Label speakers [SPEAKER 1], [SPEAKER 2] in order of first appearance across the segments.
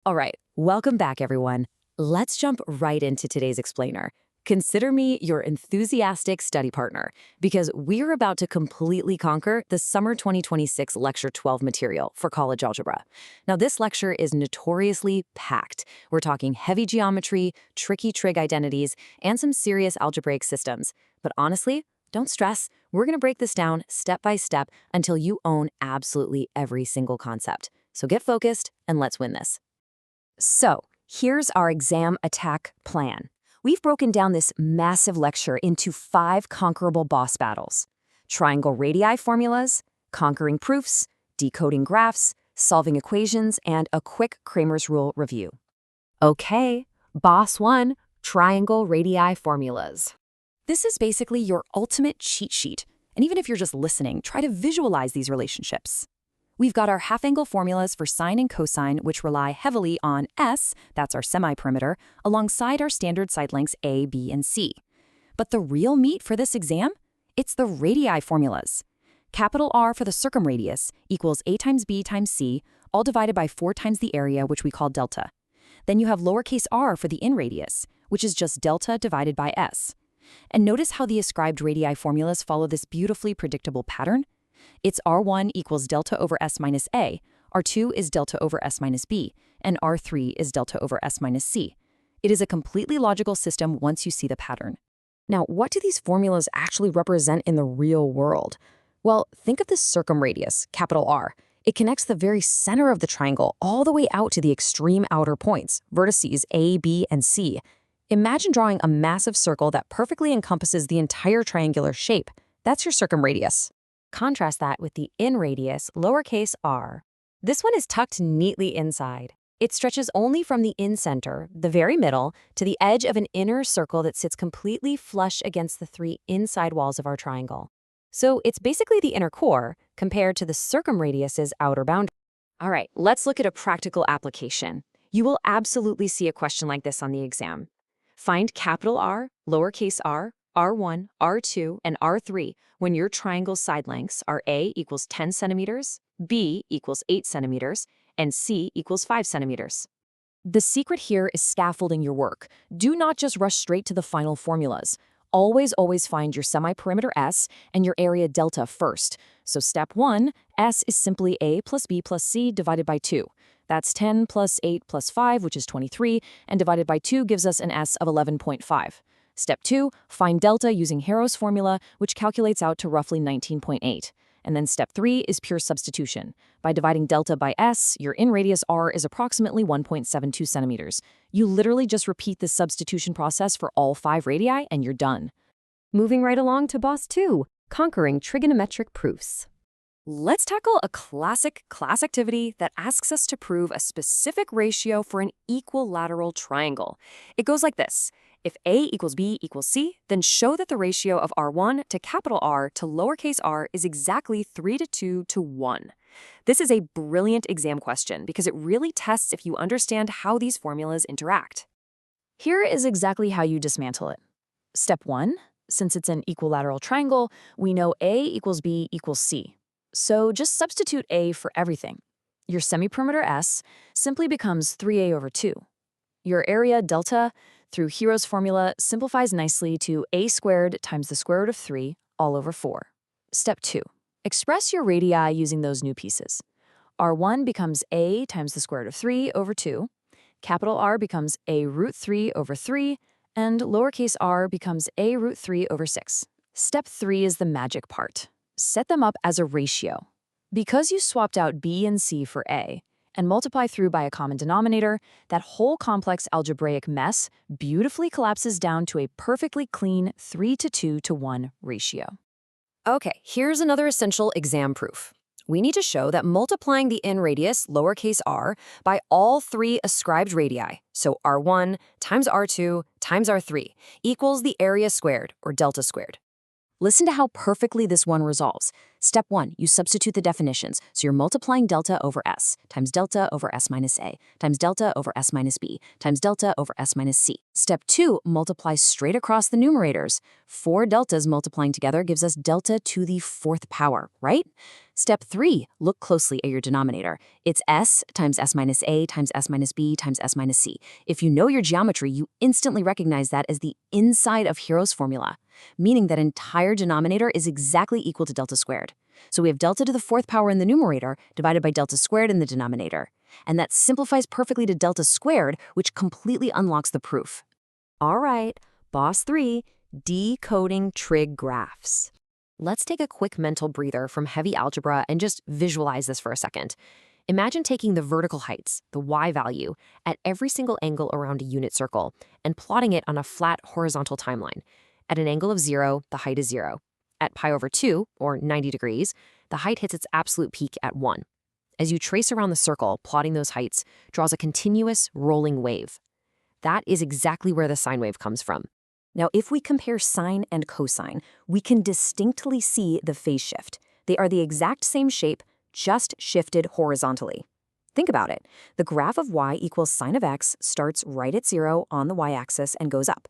[SPEAKER 1] All right, welcome back, everyone. Let's jump right into today's explainer. Consider me your enthusiastic study partner because we're about to completely conquer the summer 2026 Lecture 12 material for college algebra. Now, this lecture is notoriously packed. We're talking heavy geometry, tricky trig identities, and some serious algebraic systems. But honestly, don't stress. We're going to break this down step by step until you own absolutely every single concept. So get focused and let's win this. So, here's our exam attack plan. We've broken down this massive lecture into 5 conquerable boss battles: triangle radii formulas, conquering proofs, decoding graphs, solving equations, and a quick Cramer's rule review. Okay, boss 1, triangle radii formulas. This is basically your ultimate cheat sheet, and even if you're just listening, try to visualize these relationships. We've got our half-angle formulas for sine and cosine, which rely heavily on S, that's our semi-perimeter, alongside our standard side lengths A, B, and C. But the real meat for this exam? It's the radii formulas. Capital R for the circumradius equals A times B times C, all divided by 4 times the area, which we call delta. Then you have lowercase r for the inradius, which is just delta divided by S. And notice how the ascribed radii formulas follow this beautifully predictable pattern? It's R1 equals delta over S minus A, R2 is delta over S minus B, and R3 is delta over S minus C. It is a completely logical system once you see the pattern. Now, what do these formulas actually represent in the real world? Well, think of the circumradius, capital R. It connects the very center of the triangle all the way out to the extreme outer points, vertices A, B, and C. Imagine drawing a massive circle that perfectly encompasses the entire triangular shape. That's your circumradius. Contrast that with the inradius, lowercase r. This one is tucked neatly inside. It stretches only from the incenter, the very middle, to the edge of an inner circle that sits completely flush against the 3 inside walls of our triangle. So it's basically the inner core compared to the circumradius's outer boundary. All right, let's look at a practical application. You will absolutely see a question like this on the exam. Find capital R, lowercase r, R1, R2, and R3 when your triangle's side lengths are A equals 10 centimeters, B equals 8 centimeters, and C equals 5 centimeters. The secret here is scaffolding your work. Do not just rush straight to the final formulas. Always find your semi-perimeter S and your area delta first. So step 1, S is simply A plus B plus C divided by 2. That's 10 plus 8 plus 5, which is 23, and divided by 2 gives us an S of 11.5. Step 2, find delta using Harrow's formula, which calculates out to roughly 19.8. And then step 3 is pure substitution. By dividing delta by S, your inradius R is approximately 1.72 centimeters. You literally just repeat this substitution process for all 5 radii and you're done. Moving right along to boss 2, conquering trigonometric proofs. Let's tackle a classic class activity that asks us to prove a specific ratio for an equilateral triangle. It goes like this. If A equals B equals C, then show that the ratio of R1 to capital R to lowercase r is exactly 3 to 2 to 1. This is a brilliant exam question because it really tests if you understand how these formulas interact. Here is exactly how you dismantle it. Step 1, since it's an equilateral triangle, we know A equals B equals C. So just substitute A for everything. Your semi-perimeter S simply becomes 3A over 2. Your area delta, through Harrow's formula, simplifies nicely to A squared times the square root of 3 all over 4. Step 2. Express your radii using those new pieces. R1 becomes A times the square root of 3 over 2. Capital R becomes A root 3 over 3. And lowercase r becomes A root 3 over 6. Step 3 is the magic part. Set them up as a ratio. Because you swapped out B and C for A, and multiply through by a common denominator, that whole complex algebraic mess beautifully collapses down to a perfectly clean 3 to 2 to 1 ratio. Okay, here's another essential exam proof. We need to show that multiplying the inradius, lowercase r, by all 3 ascribed radii, so R1 times R2 times R3, equals the area squared, or delta squared. Listen to how perfectly this one resolves. Step 1, you substitute the definitions. So you're multiplying delta over S times delta over S minus A times delta over S minus B times delta over S minus C. Step 2, multiply straight across the numerators. 4 deltas multiplying together gives us delta to the 4th power, right? Step 3, look closely at your denominator. It's s times s minus a times s minus b times s minus c. If you know your geometry, you instantly recognize that as the inside of Hero's formula, meaning that entire denominator is exactly equal to delta squared. So we have delta to the fourth power in the numerator divided by delta squared in the denominator. And that simplifies perfectly to delta squared, which completely unlocks the proof. All right, boss 3, decoding trig graphs. Let's take a quick mental breather from heavy algebra and just visualize this for a second. Imagine taking the vertical heights, the y value, at every single angle around a unit circle and plotting it on a flat horizontal timeline. At an angle of 0, the height is 0. At pi over 2, or 90 degrees, the height hits its absolute peak at 1. As you trace around the circle, plotting those heights draws a continuous rolling wave. That is exactly where the sine wave comes from. Now, if we compare sine and cosine, we can distinctly see the phase shift. They are the exact same shape, just shifted horizontally. Think about it. The graph of y equals sine of x starts right at 0 on the y-axis and goes up.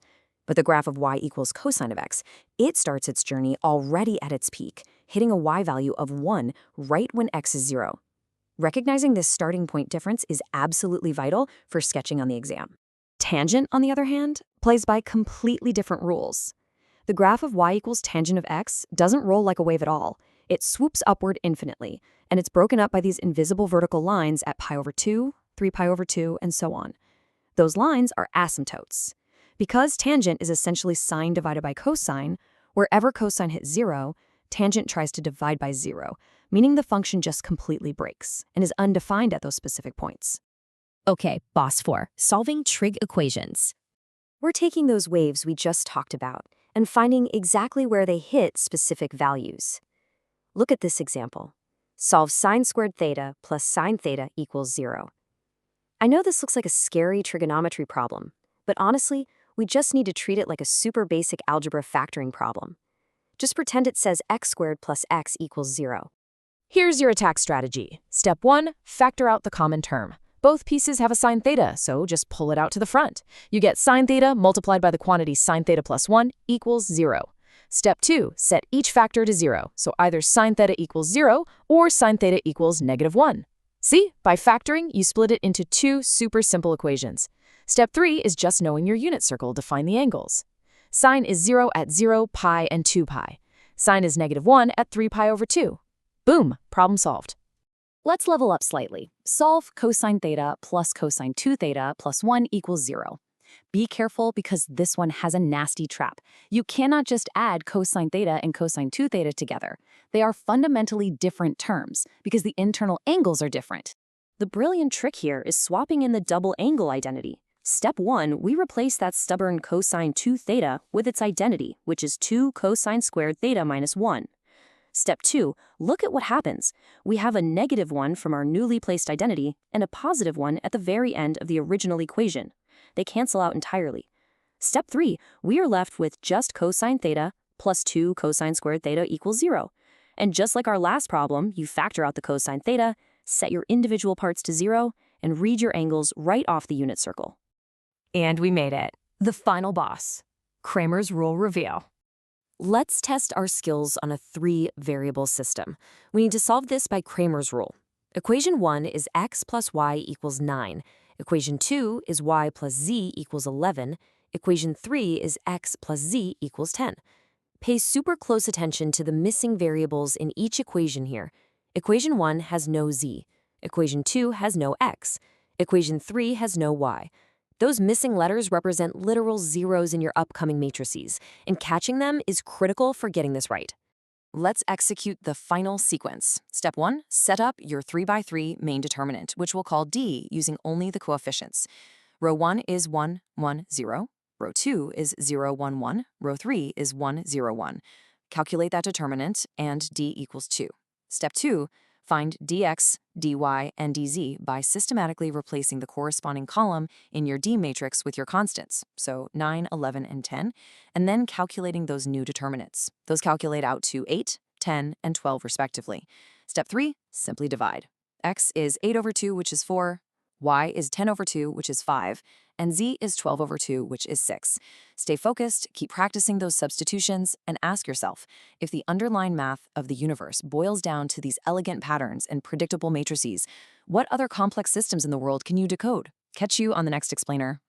[SPEAKER 1] But the graph of y equals cosine of x, it starts its journey already at its peak, hitting a y value of 1 right when x is 0. Recognizing this starting point difference is absolutely vital for sketching on the exam. Tangent, on the other hand, plays by completely different rules. The graph of y equals tangent of x doesn't roll like a wave at all. It swoops upward infinitely, and it's broken up by these invisible vertical lines at pi over 2, 3 pi over 2, and so on. Those lines are asymptotes. Because tangent is essentially sine divided by cosine, wherever cosine hits 0, tangent tries to divide by 0, meaning the function just completely breaks and is undefined at those specific points. Okay, boss 4, solving trig equations. We're taking those waves we just talked about and finding exactly where they hit specific values. Look at this example. Solve sine squared theta plus sine theta equals 0. I know this looks like a scary trigonometry problem, but honestly, we just need to treat it like a super basic algebra factoring problem. Just pretend it says x squared plus x equals 0. Here's your attack strategy. Step 1, factor out the common term. Both pieces have a sine theta, so just pull it out to the front. You get sine theta multiplied by the quantity sine theta plus 1 equals 0. Step 2, set each factor to 0, so either sine theta equals 0 or sine theta equals -1. See, by factoring, you split it into two super simple equations. Step 3 is just knowing your unit circle to find the angles. Sine is 0 at 0, pi, and 2 pi. Sine is -1 at 3 pi over 2. Boom, problem solved. Let's level up slightly. Solve cosine theta plus cosine 2 theta plus 1 equals 0. Be careful because this one has a nasty trap. You cannot just add cosine theta and cosine 2 theta together. They are fundamentally different terms because the internal angles are different. The brilliant trick here is swapping in the double angle identity. Step 1, we replace that stubborn cosine 2 theta with its identity, which is 2 cosine squared theta minus 1. Step 2, look at what happens. We have a -1 from our newly placed identity and a +1 at the very end of the original equation. They cancel out entirely. Step 3, we are left with just cosine theta plus 2 cosine squared theta equals 0. And just like our last problem, you factor out the cosine theta, set your individual parts to 0, and read your angles right off the unit circle. And we made it. The final boss. Cramer's rule reveal. Let's test our skills on a 3-variable system. We need to solve this by Cramer's rule. Equation 1 is x plus y equals 9. Equation 2 is y plus z equals 11. Equation 3 is x plus z equals 10. Pay super close attention to the missing variables in each equation here. Equation 1 has no z. Equation 2 has no x. Equation 3 has no y. Those missing letters represent literal zeros in your upcoming matrices, and catching them is critical for getting this right. Let's execute the final sequence. Step 1, set up your 3x3 main determinant, which we'll call D using only the coefficients. Row 1 is 1, 1, 0. Row 2 is 0, 1, 1. Row 3 is 1, 0, 1. Calculate that determinant, and D equals 2. Step 2, find dx, dy, and dz by systematically replacing the corresponding column in your D matrix with your constants, so 9, 11, and 10, and then calculating those new determinants. Those calculate out to 8, 10, and 12 respectively. Step 3, simply divide. X is 8 over 2, which is 4. y is 10 over 2, which is 5, and z is 12 over 2, which is 6. Stay focused, keep practicing those substitutions, and ask yourself, if the underlying math of the universe boils down to these elegant patterns and predictable matrices, what other complex systems in the world can you decode? Catch you on the next explainer.